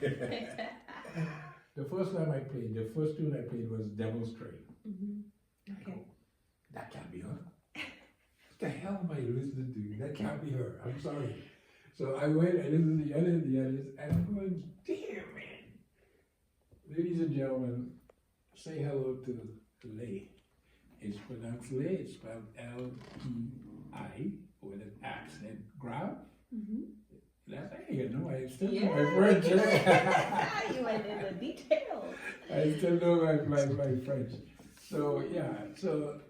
The first time I played, the first tune I played was Devil's Train. Okay. That can't be her. What the hell am I listening to? That can't be her. I'm sorry. So I went and listened to the others, and I'm going, damn, man. Ladies and gentlemen, say hello to Lay. It's pronounced Lay. It's spelled L-E-I with an accent. Grab. That's, hey, I still know my French. You went into details. I still know my French. So, yeah, so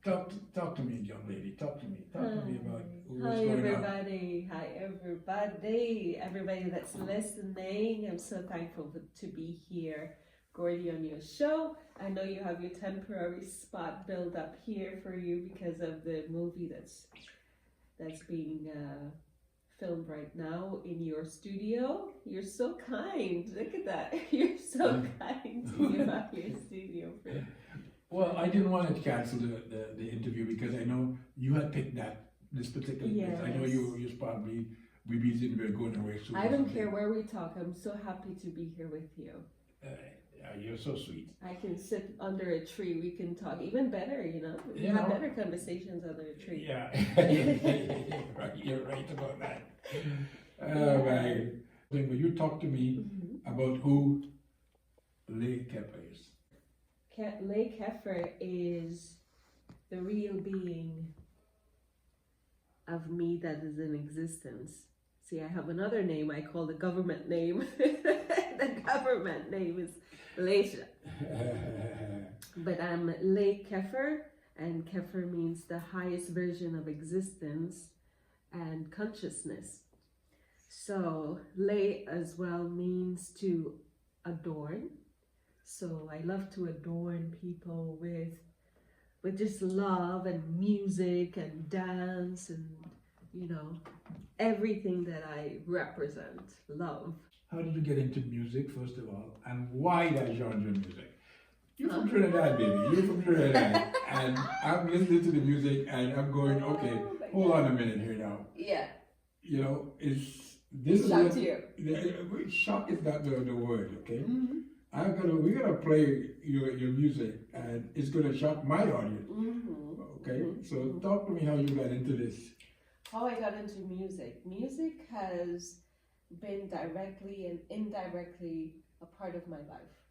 talk to me, young lady. Talk to me. Talk to me about what's going everybody. Hi, everybody. Everybody that's listening. I'm so thankful to be here, Gordy, on your show. I know you have your temporary spot built up here for you because of the movie that's being filmed right now in your studio. You're so kind. Look at that. You're so kind to give up your studio for. Well, I didn't want to cancel the interview because I know you had picked this particular place. I know you probably be busy and we're going away soon. I don't care where we talk. I'm so happy to be here with you. You're so sweet. I can sit under a tree. We can talk even better, We have better conversations under a tree. Yeah, you're right about that. Right. Will you talk to me about who Lay Keffer is? Lay Keffer is the real being of me that is in existence. See, I have another name I call the government name. The government name is Leisha. But I'm Lay Keffer, and Keffer means the highest version of existence and consciousness. So Lay as well means to adorn. So I love to adorn people with just love and music and dance and, everything that I represent, love. How did you get into music, first of all, and why that genre of music? You're from Trinidad, baby. You're from Trinidad. And I'm listening to the music and I'm going, okay, hold on a minute here now. Yeah. Shock to you. Shock is not the word, okay? We're gonna play your music and it's gonna shock my audience. Okay? So talk to me how you got into this. How I got into music. Music has been directly and indirectly a part of my life.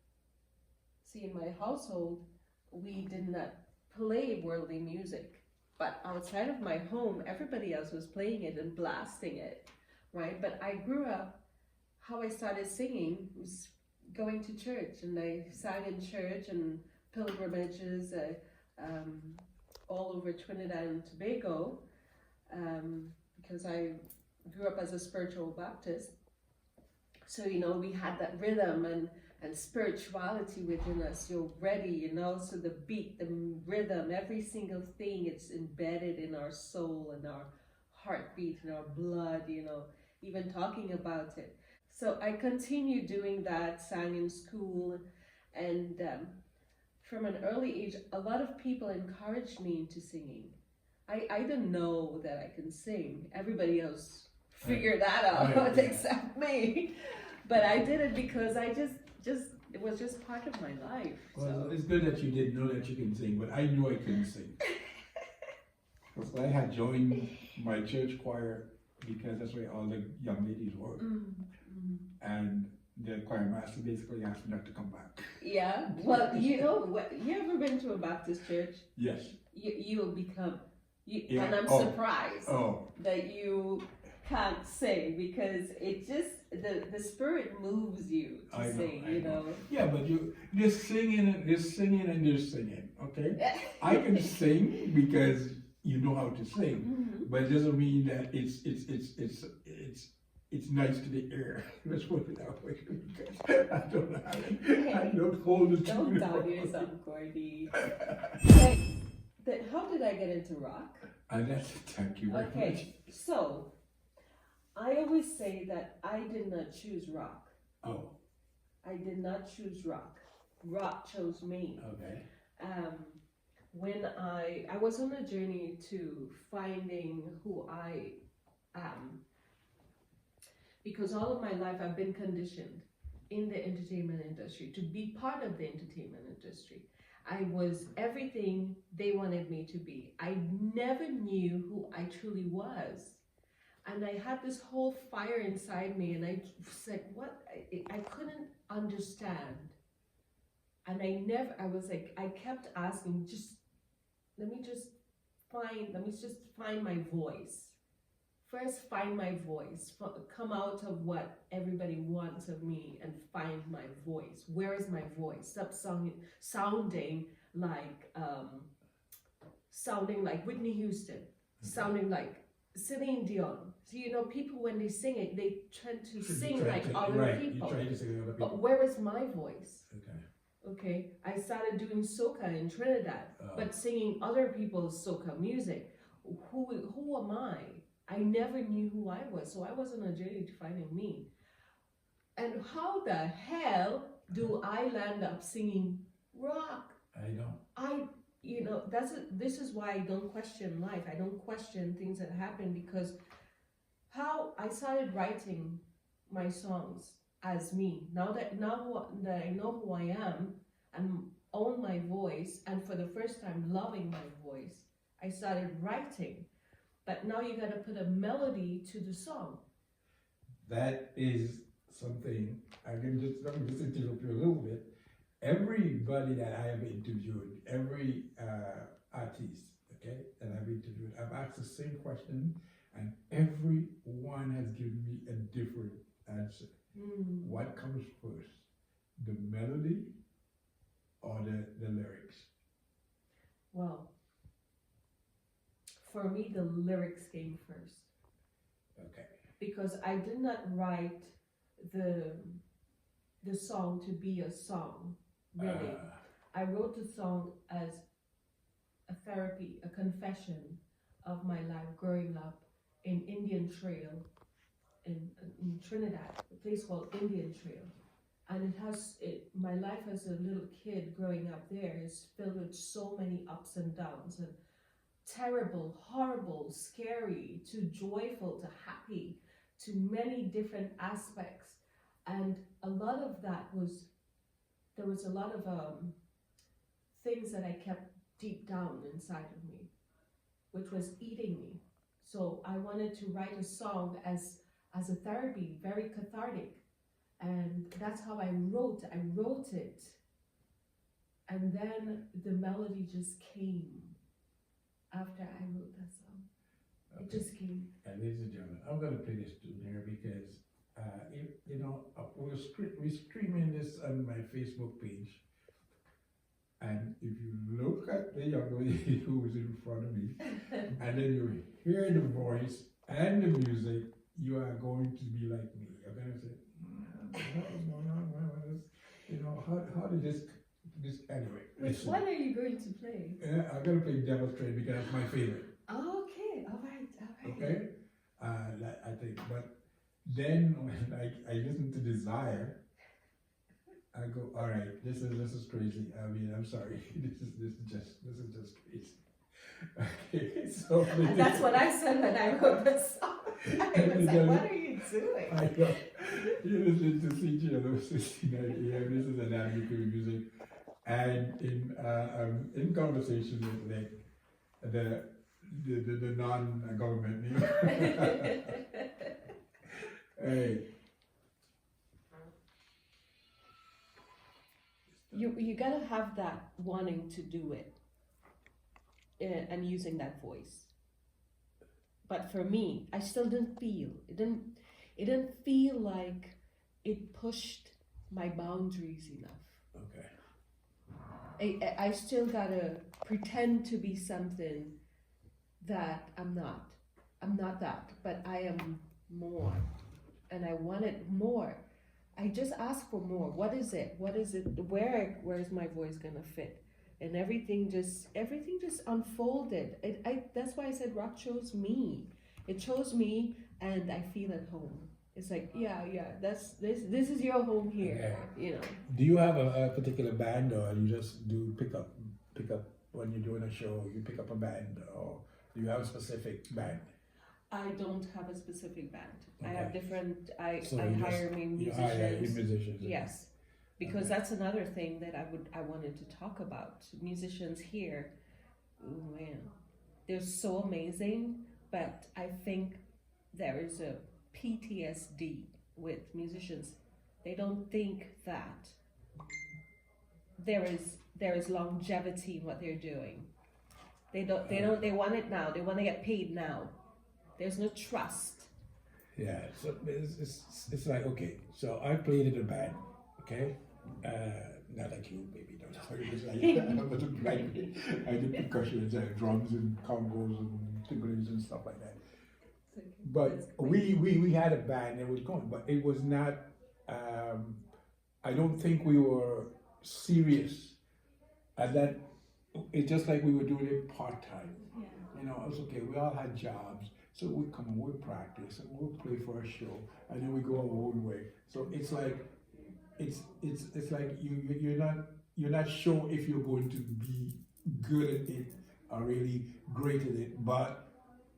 See, in my household, we did not play worldly music, but outside of my home, everybody else was playing it and blasting it, right? But I grew up, how I started singing was going to church, and I sang in church and pilgrimages all over Trinidad and Tobago, because I grew up as a spiritual Baptist. So, we had that rhythm and spirituality within us. You're ready, so the beat, the rhythm, every single thing, it's embedded in our soul and our heartbeat and our blood, even talking about it. So I continued doing that, sang in school, and from an early age, a lot of people encouraged me into singing. I didn't know that I can sing. Everybody else figured that out except me. But I did it because I just it was just part of my life. Well, it's good that you didn't know that you can sing, but I knew I couldn't sing. Because I had joined my church choir because that's where all the young ladies were. And the choir master basically asked me not to come back. Yeah, well, you ever been to a Baptist church? Yes. You'll become, and I'm surprised that you can't sing because it just, the spirit moves you to sing, Yeah, but you're singing and you're singing, okay? I can sing because you know how to sing, but it doesn't mean that it's nice to the ear. Let's put it that way. Because I don't have it. I don't hold the tune. Don't doubt yourself, Gordy. How did I get into rock? Thank you very much. Okay, so I always say that I did not choose rock. Oh. I did not choose rock. Rock chose me. Okay. When I was on a journey to finding who I am, because all of my life I've been conditioned in the entertainment industry, to be part of the entertainment industry. I was everything they wanted me to be. I never knew who I truly was. And I had this whole fire inside me, and I was like, what? I couldn't understand. And I was like, I kept asking, let me just find my voice. First, find my voice. Come out of what everybody wants of me and find my voice. Where is my voice? Stop sounding like Whitney Houston, sounding like Celine Dion. So people when they sing it, they tend to sing like other people. You try to sing like other people. But where is my voice? Okay. Okay, I started doing soca in Trinidad, but singing other people's soca music. Who am I? I never knew who I was, so I was on a journey to finding me. And how the hell do I land up singing rock? I know. This is why I don't question life. I don't question things that happen, because how I started writing my songs as me. Now that I know who I am and own my voice, and for the first time loving my voice, I started writing. But now you got to put a melody to the song. That is something let me just interrupt you a little bit. Everybody that I have interviewed, every artist, okay, that I've interviewed, I've asked the same question, and everyone has given me a different answer. What comes first, the melody or the lyrics? Well, for me, the lyrics came first. Okay. Because I did not write the song to be a song, really. I wrote the song as a therapy, a confession of my life growing up in Indian Trail in Trinidad, a place called Indian Trail. And my life as a little kid growing up there is filled with so many ups and downs, and terrible, horrible, scary, to joyful, to happy, to many different aspects. And a lot of that there was a lot of things that I kept deep down inside of me, which was eating me. So I wanted to write a song as a therapy, very cathartic. And that's how I wrote it. And then the melody just came after I wrote that song. Okay. It just came. And ladies and gentlemen, I'm going to play this tune here because, we're streaming this on my Facebook page. And if you look at the young lady who is in front of me, and then you hear the voice and the music, you are going to be like me. You're going to say, what is going on? How did this anyway? Which one are you going to play? I'm going to play Devil's Train because it's my favorite. Oh, okay, all right. Okay? I think, but then when I listen to Desire, I go, all right, this is crazy. I mean, I'm sorry, this is just crazy. Okay, so And that's what I said when I wrote the song. I was like, what are you doing? I know. You listen to CGLO 69 AM. This is an African music, and in conversation with like the non-government. Hey. You gotta have that wanting to do it, and using that voice. But for me, I still didn't feel it. Didn't feel like it pushed my boundaries enough. Okay. I still gotta pretend to be something that I'm not. I'm not that, but I am more, and I wanted more. I just asked for more. What is it? Where is my voice gonna fit? And everything just unfolded. That's why I said rock chose me. It chose me, and I feel at home. It's like, yeah, this is your home here, Okay. Do you have a particular band, or you just do pick up when you're doing a show? You pick up a band, or do you have a specific band? I don't have a specific band. I have Okay. different. So I you hire just- my you hire your musicians. musicians. Yes, because Okay. that's another thing that I wanted to talk about. Musicians here, oh man, they're so amazing, but I think there is a PTSD with musicians. They don't think that there is longevity in what they're doing. They want it now. They want to get paid now. There's no trust. Yeah, so it's like, okay, so I played in a band, okay? Not like you, maybe, don't sorry, it's like, I did percussion, drums and congos and timbales and stuff like that. But we had a band that was going, but it was not, I don't think we were serious. And that, it's just like we were doing it part-time. Yeah. You know, it's okay, we all had jobs, so we come and we practice and we'll play for a show and then we go our own way. So it's like, it's like you're not sure if you're going to be good at it or really great at it, but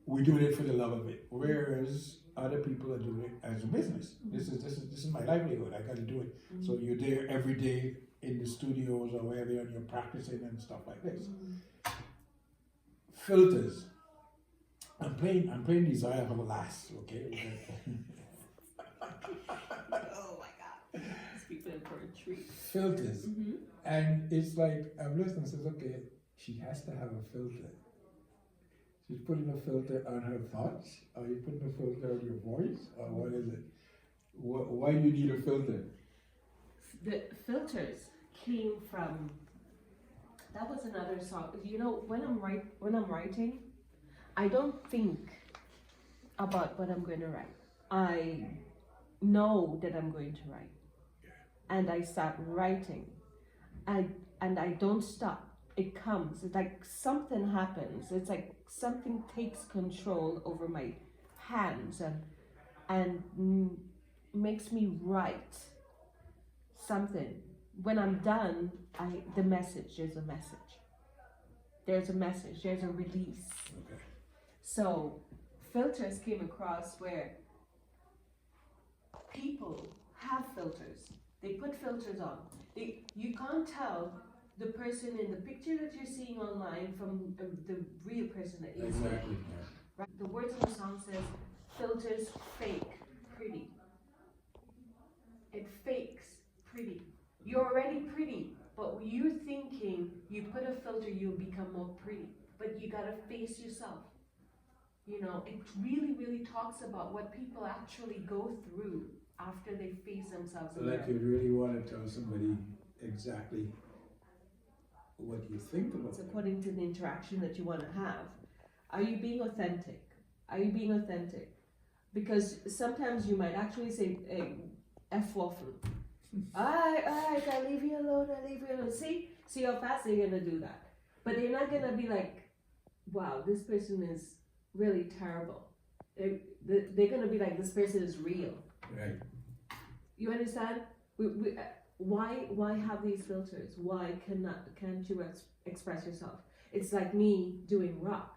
we're doing it for the love of it. Whereas other people are doing it as a business. This is my livelihood. I got to do it. Mm-hmm. So you're there every day in the studios or wherever and you're practicing and stuff like this. Mm-hmm. Filters. I'm playing Desire of a Lass, okay? Oh my God! Speak for a treat. Filters. Mm-hmm. And it's like, I'm listening and says, okay, she has to have a filter. She's putting a filter on her thoughts? Are you putting a filter on your voice? Or what is it? Why do you need a filter? The filters came from, that was another song. You know, when I'm writing, I don't think about what I'm going to write. I know that I'm going to write. And I start writing. And I don't stop. It comes. It's like something happens. It's like something takes control over my hands and makes me write something. When I'm done, there's a message. There's a message. There's a release. Okay. So filters came across where people have filters. They put filters on. You can't tell the person in the picture that you're seeing online from the real person that you're seeing. Exactly. Right? The words in the song says, filters fake pretty. It fakes pretty. You're already pretty, but you're thinking you put a filter, you'll become more pretty. But you gotta face yourself. You know, it really, really talks about what people actually go through after they face themselves in Like you really want to tell somebody exactly what you think about It's them. according to the interaction that you want to have. Are you being authentic? Are you being authentic? Because sometimes you might actually say, hey, F waffle. I leave you alone, I leave you alone. See how fast they're gonna do that. But they're not gonna be like, wow, this person is really terrible. They're gonna be like, this person is real. Right. You understand? Why have these filters? Why can't you express yourself? It's like me doing rock.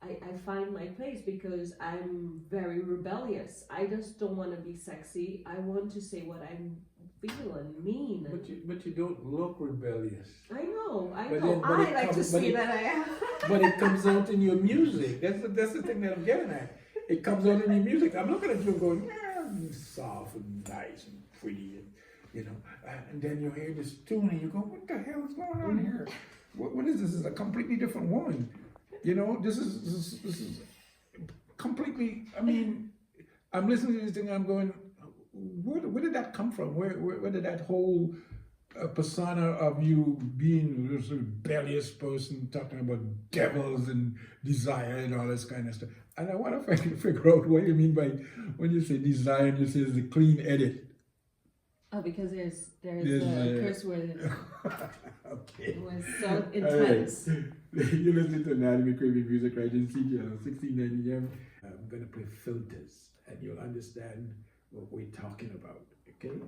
I find my place because I'm very rebellious. I just don't want to be sexy. I want to say what I feel and mean. But you don't look rebellious. I know. But I like to say that I am. But it comes out in your music. That's the thing that I'm getting at. It comes out in your music. I'm looking at you and going, yeah, soft and nice and pretty, and you know. And then you hear this tune and you go, what the hell is going on here? What is this? This is a completely different woman. You know, this is completely. I mean, I'm listening to this thing and I'm going, where did that come from? Where did that whole persona of you being this rebellious person talking about devils and desire and all this kind of stuff? And I want to figure out what you mean by when you say desire and you say it's a clean edit. Oh, because there's a curse word. Okay. It was so intense. Right. You're listening to Anatomy Craving Music right in CGL 1690 AM. I'm going to play filters and you'll understand what we're talking about. Okay?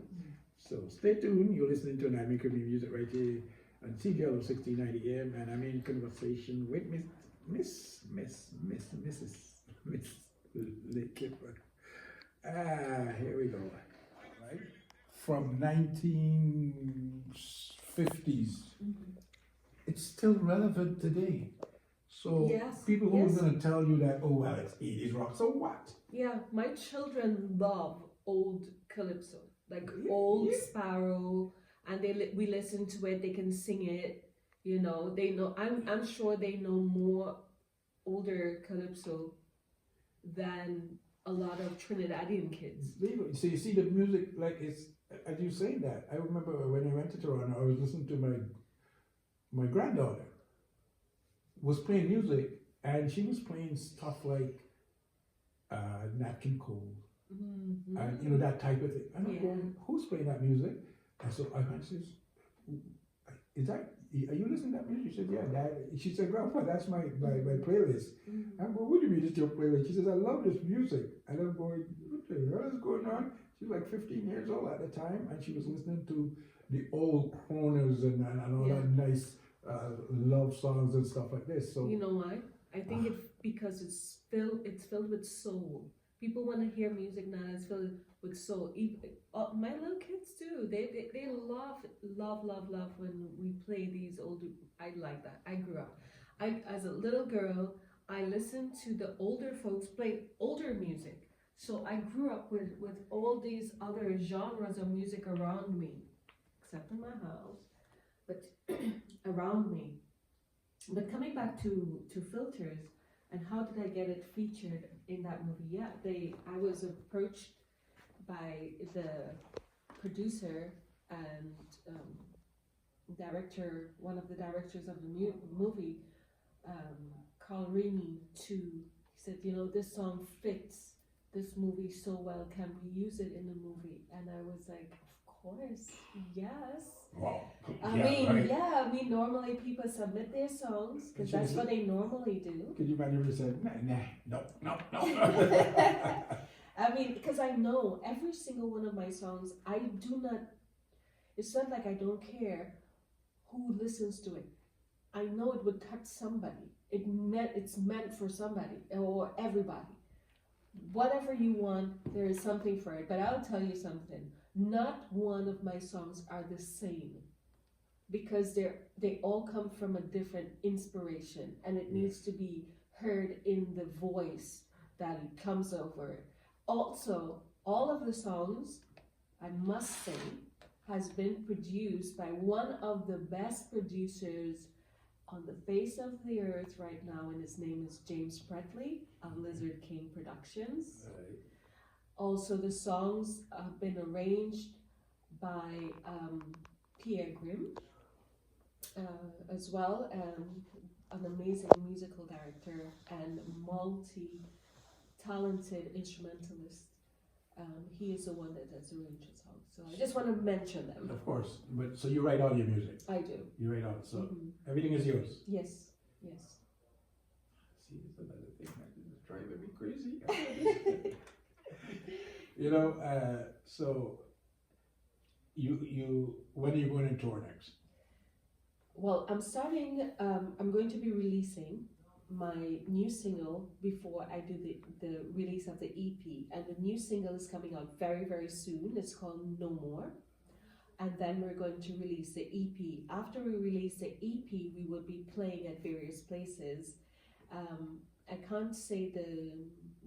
So stay tuned. You're listening to Anatomy Craving Music right here on CGL 1690 AM, and I'm in conversation with Mrs. Late Clifford. Here we go. Right? From 1950s. It's still relevant today. So Yes, people who yes. are going to tell you that, oh, well, it's 80s rock, so what? Yeah, my children love old calypso, like Yeah, old yeah. Sparrow, and we listen to it. They can sing it. You know, they know. I'm sure they know more older calypso than a lot of Trinidadian kids. So you see the music, like it's, as you say that, I remember when I went to Toronto, I was listening to my granddaughter was playing music, and she was playing stuff like Nat King Cole, and you know, that type of thing. And I'm going, who's playing that music? And so I went, says, is that, are you listening to that music? She said, yeah, Dad. She said, Grandpa, that's my playlist. I'm going, what do you mean it's your playlist? She says, I love this music. And I'm going, what the hell is going on? She was like 15 years old at the time, and she was listening to the old crooners and all that nice love songs and stuff like this. So you know why? I think it's because it's filled with soul. People want to hear music now that's filled with soul. My little kids too. They love when we play these old. I like that. I grew up. As a little girl, I listened to the older folks play older music. So I grew up with all these other genres of music around me, except in my house, but around me. But coming back to filters and how did I get it featured in that movie? Yeah, I was approached by the producer and director, one of the directors of the movie, Carl Rainey, he said, you know, this song fits this movie so well. Can we use it in the movie? And I was like, of course, yes. wow. I mean, normally people submit their songs because that's what they normally do. Could you imagine if you said, no. I mean, because I know every single one of my songs, it's not like I don't care who listens to it. I know it would touch somebody. It's meant for somebody or everybody. Whatever you want, there is something for it. But I'll tell you something. Not one of my songs are the same, because they all come from a different inspiration, and it needs to be heard in the voice that it comes over. Also, all of the songs, I must say, has been produced by one of the best producers on the face of the earth right now, and his name is James Pretley of Lizard King Productions. Right. Also, the songs have been arranged by Pierre Grimm as well, an amazing musical director and multi-talented instrumentalist. He is the one that has arranged the songs. So I just want to mention them. Of course, but so you write all your music. I do. You write all it, so everything is yours. Yes. See, it's another thing that is driving me crazy. You know, so you when are you going to tour next? Well, I'm going to be releasing my new single before I do the release of the EP, and the new single is coming out very, very soon. It's called Nomore, and then we're going to release the EP. After we release the EP, we will be playing at various places. I can't say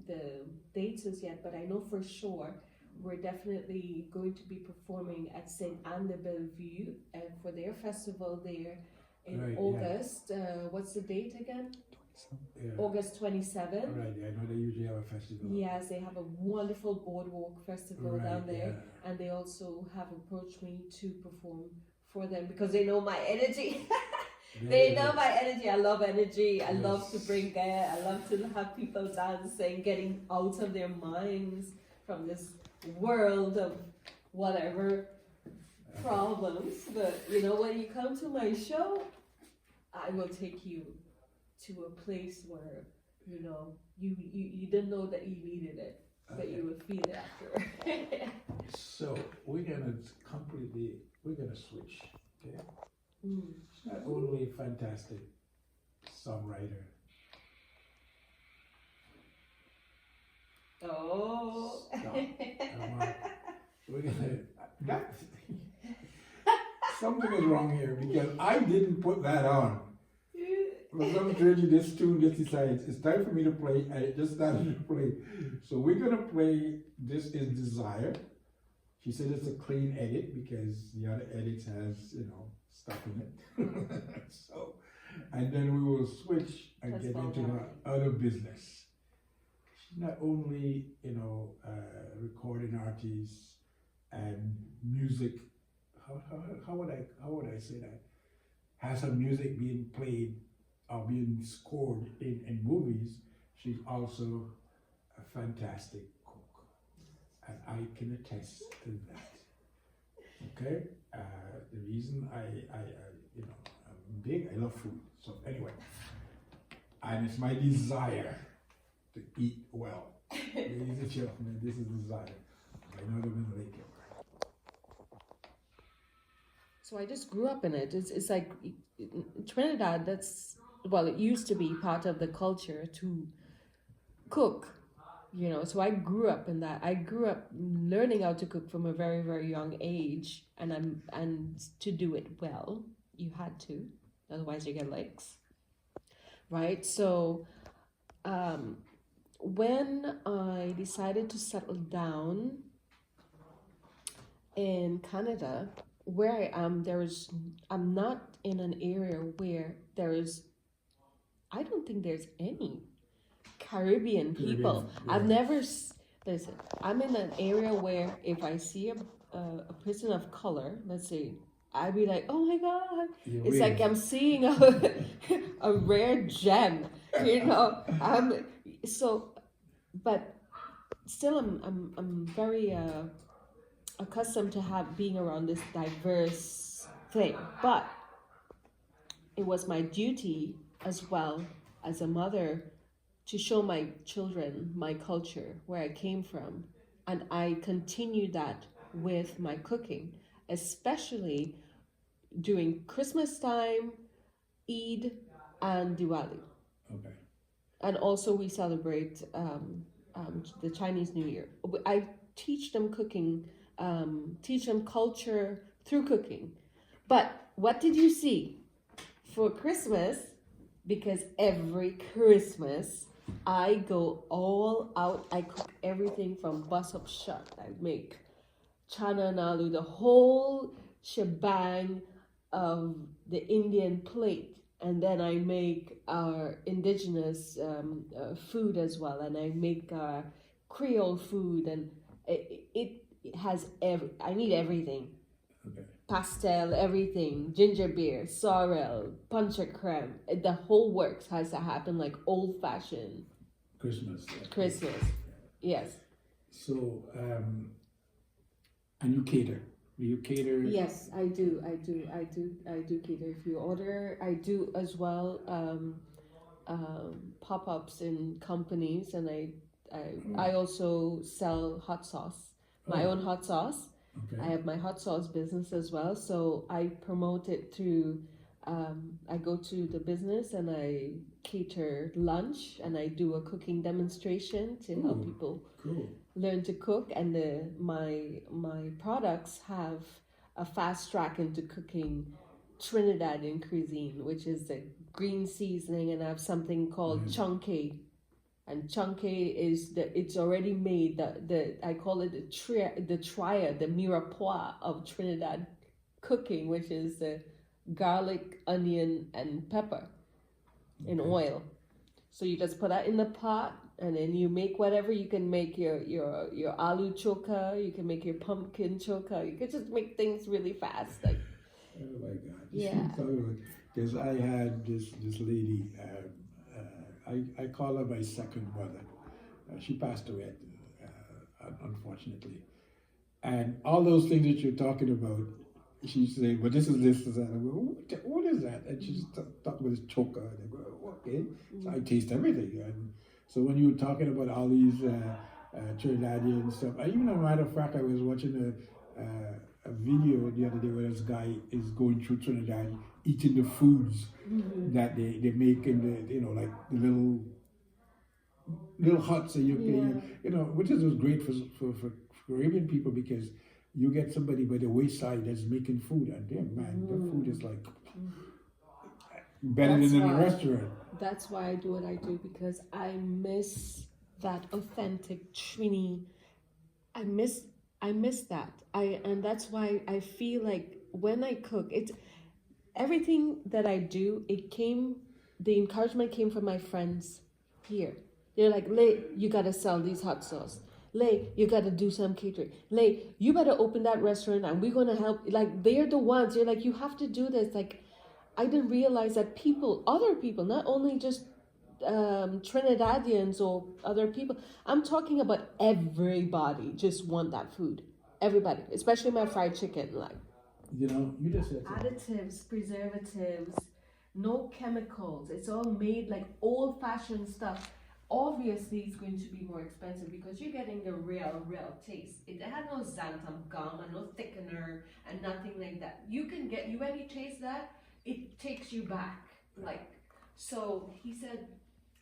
the dates as yet, but I know for sure we're definitely going to be performing at St. Anne de Bellevue for their festival there in August. What's the date again? August 27th. Right, I know they usually have a festival. Yes, they have a wonderful boardwalk festival down there, and they also have approached me to perform for them because they know my energy. They know my energy. I love energy. I love to bring that. I love to have people dancing, getting out of their minds from this world of whatever problems. But you know, when you come to my show, I will take you to a place where you know you didn't know that you needed it, but you will feel it after. So we're gonna switch. Okay. She's not only a fantastic songwriter, Oh. Stop. We're gonna, that, something is wrong here because I didn't put that on. For some reason, this tune just decides it's time for me to play, and it just started to play. So we're gonna play This Is Desire. She said it's a clean edit because the other edits has, stuff in it. So, and then we will switch and That's get well into done. her other business. She's not only, recording artists and music. How would I say that? Has her music being played or being scored in movies? She's also a fantastic cook, and I can attest to that. Okay, the reason I'm big. I love food. So anyway, and it's my desire to eat well. Ladies and gentlemen, this is Desire by Northern Lake. So I just grew up in it. It's like Trinidad. It used to be part of the culture to cook. So I grew up in that. I grew up learning how to cook from a very, very young age, and to do it well, you had to, otherwise you get licks, right? So, when I decided to settle down in Canada, where I am, I'm not in an area where I don't think there's any Caribbean people. Yeah. I've never, listen, I'm in an area where if I see a person of color, let's say, I'd be like, oh my God. You're It's weird. like I'm seeing a rare gem, but still I'm very accustomed to being around this diverse thing. But it was my duty as well as a mother to show my children my culture, where I came from. And I continue that with my cooking, especially during Christmas time, Eid, and Diwali. Okay. And also we celebrate the Chinese New Year. I teach them cooking, teach them culture through cooking. But what did you see for Christmas? Because every Christmas I go all out. I cook everything from bus up shut. I make chana and aloo, the whole shebang of the Indian plate. And then I make our indigenous food as well. And I make our Creole food. And it has I need everything. Okay. Pastel, everything, ginger beer, sorrel, punch a creme. The whole works has to happen like old fashioned Christmas. Christmas. Yes. So, and you cater. Do you cater? Yes, I do cater. If you order, I do as well. Pop-ups in companies, and I also sell hot sauce, my own hot sauce. Okay. I have my hot sauce business as well, so I promote it through. I go to the business and I cater lunch, and I do a cooking demonstration to help people learn to cook. And my products have a fast track into cooking Trinidadian cuisine, which is the green seasoning, and I have something called chunky. And chunky is it's already made. I call it the triad, the mirepoix of Trinidad cooking, which is the garlic, onion, and pepper in oil. So you just put that in the pot, and then you make whatever. You can make your aloo choka, you can make your pumpkin choka. You can just make things really fast. Like, oh my God. Yeah. Because I had this lady. I call her my second mother. She passed away, unfortunately. And all those things that you're talking about, she said, well, this is this, and I go, what is that? And she just talked about this choker. And I go, okay. So I taste everything. And so when you were talking about all these Trinidadian stuff, even as a matter of fact, I was watching a video the other day where this guy is going through Trinidad eating the foods that they make in the, like the little little huts, and Yeah. you know, which is great for Caribbean people because you get somebody by the wayside that's making food, and damn man, their food is like better That's than in a why. restaurant. That's why I do what I do, because I miss that authentic Trini. I miss I miss that. And that's why I feel like when I cook, it's everything that I do, the encouragement came from my friends here. They're like, Lay, you gotta sell these hot sauce. Lay, you gotta do some catering. Lay, you better open that restaurant and we're gonna help. Like, they're the ones. They're like, you have to do this. Like, I didn't realize that other people, not only just Trinidadians or other people, I'm talking about everybody just want that food. Everybody, especially my fried chicken. Like, You know, you just said something. additives, preservatives, no chemicals. It's all made like old fashioned stuff. Obviously, it's going to be more expensive because you're getting the real taste. It had no xanthan gum and no thickener and nothing like that. You when you taste that, it takes you back. Like, so he said,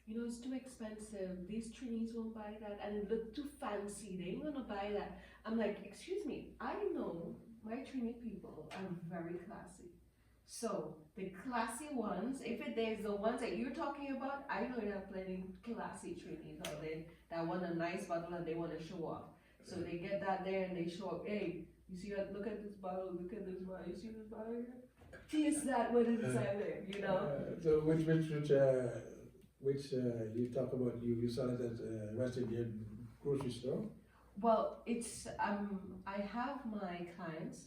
it's too expensive. These Trinis won't buy that, and it looked too fancy. They ain't gonna buy that. I'm like, excuse me, I know my Trini people are very classy. So the classy ones, there's the ones that you're talking about, I know there are plenty classy Trinis out there that want a nice bottle and they want to show off. So they get that there and they show up. Hey, you see that? Look at this bottle. Look at this bottle. You see this bottle here? Taste that what is inside there. So which you talk about you saw it at West Indian grocery store? Well, it's I have my clients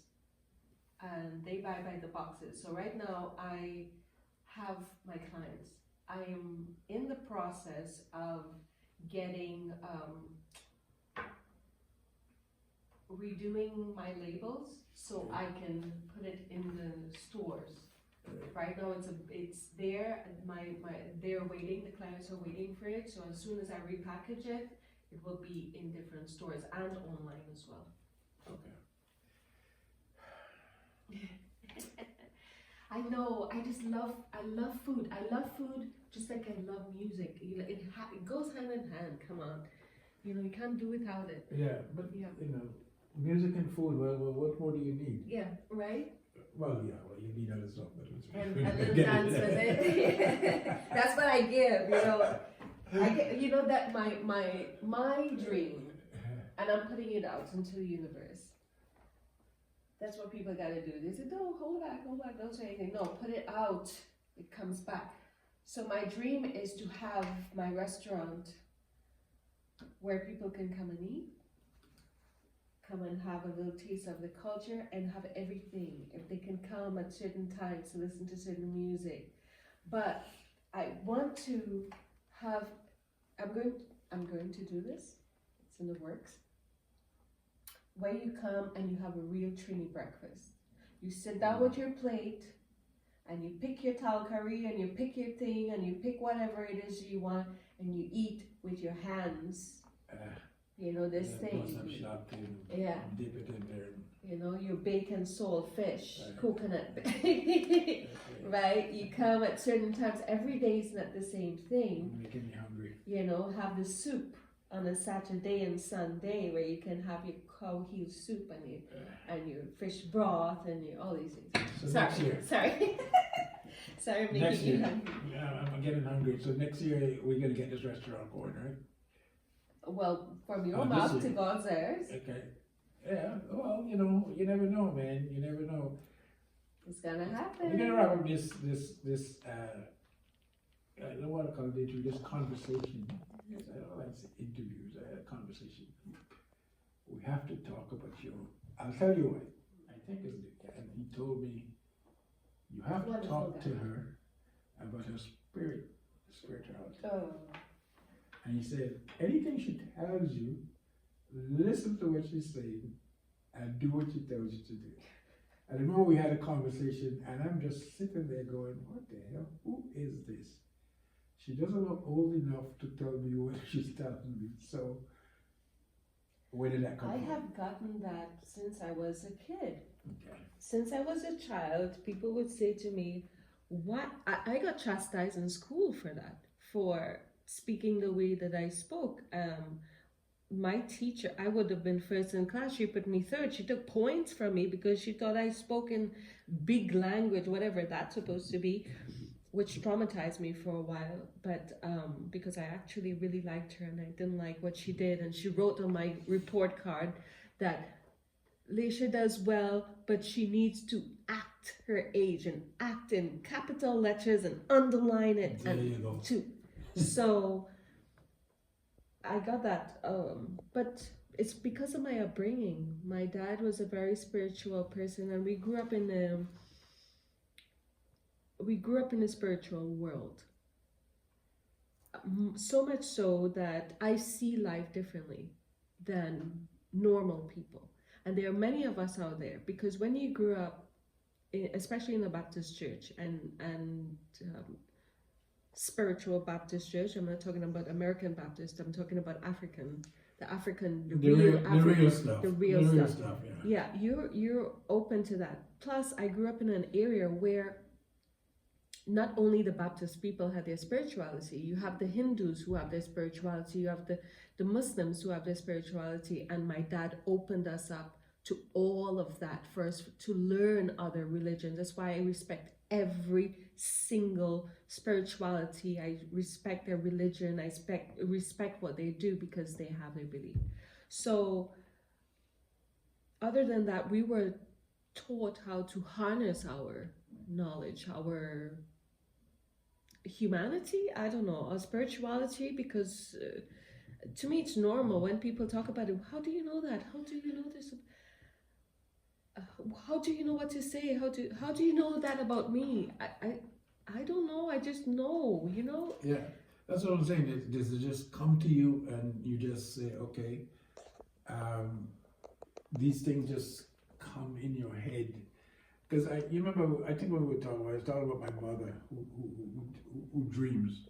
and they buy by the boxes. So right now I have my clients. I am in the process of getting redoing my labels so I can put it in the stores. Right now it's there. They're waiting. The clients are waiting for it. So as soon as I repackage it, it will be in different stores and online as well. Okay. I know. I love food. I love food just like I love music. It goes hand in hand. Come on, you can't do without it. Yeah, but music and food. Well, what more do you need? Yeah, right. Well, you need other stuff, but And a little dance with it. That's what I give. I get. That my dream, and I'm putting it out into the universe. That's what people gotta do. They say, no, hold back, don't say anything. No, put it out, it comes back. So my dream is to have my restaurant where people can come and eat, come and have a little taste of the culture and have everything. If they can come at certain times to listen to certain music. But I want to have, I'm going to do this, it's in the works. Where you come and you have a real Trini breakfast. You sit down with your plate and you pick your tal curry and you pick your thing and you pick whatever it is you want and you eat with your hands. This thing. Yeah. Dip it in there. Your bacon, salt, fish, coconut. Right? You come at certain times. Every day is not the same thing. Making me hungry. Have the soup on a Saturday and Sunday where you can have your cow heel soup and your fish broth and all these things. So next year. Sorry. Sorry, I'm making you hungry. Yeah, I'm getting hungry. So next year we're gonna get this restaurant going, right? Well, from your mouth to God's ears. Okay. Yeah. Well, you never know, man. You never know. It's gonna happen. We're gonna wrap up this I don't want to call it this conversation. I don't like to say interviews. I had a conversation. We have to talk about I'll tell you what. I think and he told me you have to talk to her about her spirituality. Oh. And he said, anything she tells you, listen to what she's saying and do what she tells you to do. And I remember we had a conversation and I'm just sitting there going, what the hell? Who is this? She doesn't look old enough to tell me what she's telling me. So where did that come from? I have gotten that since I was a kid. Okay. Since I was a child, people would say to me, what? I got chastised in school for that, for speaking the way that I spoke. My teacher, I would have been first in class. She put me third. She took points from me because she thought I spoke in big language, whatever that's supposed to be, which traumatized me for a while. But because I actually really liked her and I didn't like what she did, and she wrote on my report card that Leisha does well, but she needs to act her age and act in capital letters and underline it. There you go. So I got that, but it's because of my upbringing. My dad was a very spiritual person, and we grew up in a spiritual world. So much so that I see life differently than normal people, and there are many of us out there. Because when you grew up, especially in the Baptist church and spiritual Baptist church. I'm not talking about American Baptist. I'm talking about the real stuff. Yeah, you're open to that. Plus, I grew up in an area where not only the Baptist people had their spirituality. You have the Hindus who have their spirituality. You have the Muslims who have their spirituality. And my dad opened us up to all of that first, to learn other religions. That's why I respect every single spirituality. I respect their religion. I respect what they do because they have their belief. So other than that, we were taught how to harness our knowledge, our humanity, I don't know, our spirituality, because to me it's normal when people talk about it. How do you know that? How do you know this? How do you know what to say? How do you know that about me? I don't know. I just know, you know. Yeah, that's what I'm saying. This just come to you and you just say, okay, these things just come in your head. Because you remember, I think when we were talking, I was talking about my mother who dreams,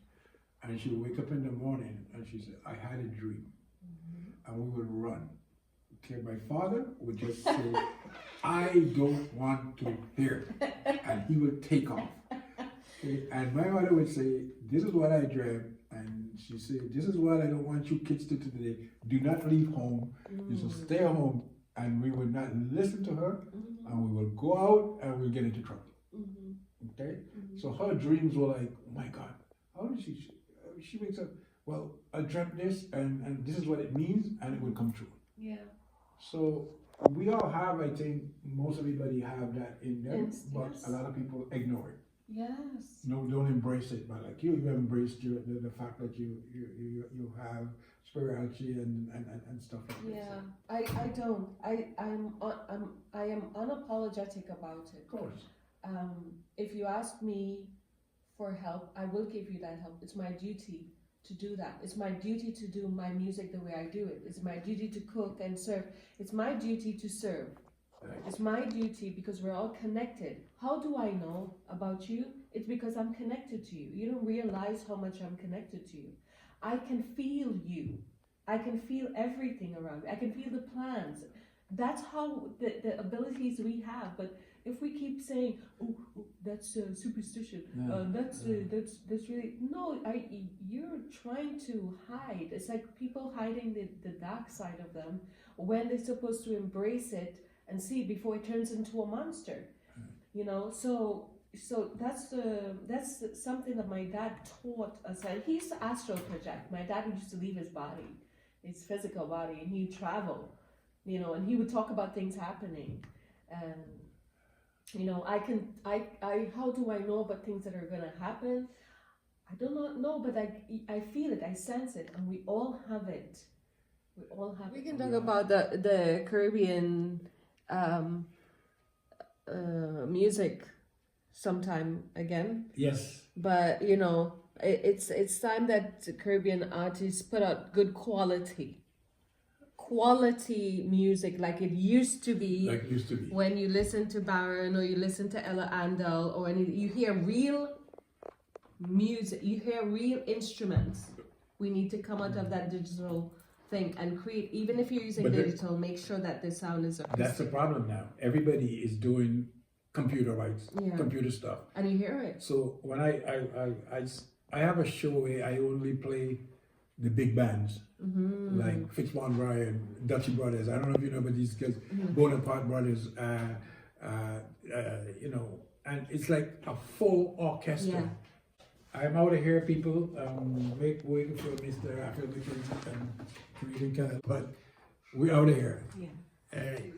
and she would wake up in the morning and she said, I had a dream, and we would run. Okay, my father would just say, I don't want to hear, and he would take off. Okay? And my mother would say, this is what I dreamt, and she said, this is what I don't want you kids to do today. Do not leave home. You should stay at home. And we would not listen to her, and we would go out and we'd get into trouble. Okay? So her dreams were like, oh my God, how did she wakes up, well, I dreamt this, and this is what it means, and it will come true. Yeah. So we all have, I think, most everybody have that in them, but a lot of people ignore it. Yes. No, don't embrace it. But like you have embraced the fact that you have spirituality and stuff like that. Yeah, so. I don't. I am unapologetic about it. Of course. If you ask me for help, I will give you that help. It's my duty to do that. It's my duty to do my music the way I do it. It's my duty to cook and serve. It's my duty to serve. It's my duty because we're all connected. How do I know about you? It's because I'm connected to you. You don't realize how much I'm connected to you. I can feel you. I can feel everything around me. I can feel the plans. That's how the abilities we have. But if we keep saying, "Oh, that's superstition," that's really no. You're trying to hide. It's like people hiding the dark side of them when they're supposed to embrace it and see before it turns into a monster. You know, so that's something that my dad taught us. And he used to astral project. My dad used to leave his body, his physical body, and he'd travel, you know, and he would talk about things happening. And you know, I how do I know about things that are gonna happen? I don't know, but I feel it, I sense it, and we all have it. We all have it. We can talk about the Caribbean music sometime again. Yes. But you know, it's time that Caribbean artists put out good quality music like it used to be. When you listen to Baron or you listen to Ella Andel or you hear real music, you hear real instruments. We need to come out of that digital thing and create, even if you're using digital, make sure that the sound is acoustic. That's the problem now. Everybody is doing computer rights, computer stuff. And you hear it. So when I I have a show where I only play the big bands, like Fitzwarren Bryan, Dutchy Brothers. I don't know if you know about these guys, Bonaparte Brothers. You know, and it's like a full orchestra. Yeah. I'm out of here, people. Waiting for Mr. African and Canadian, but we're out of here. Yeah. Hey.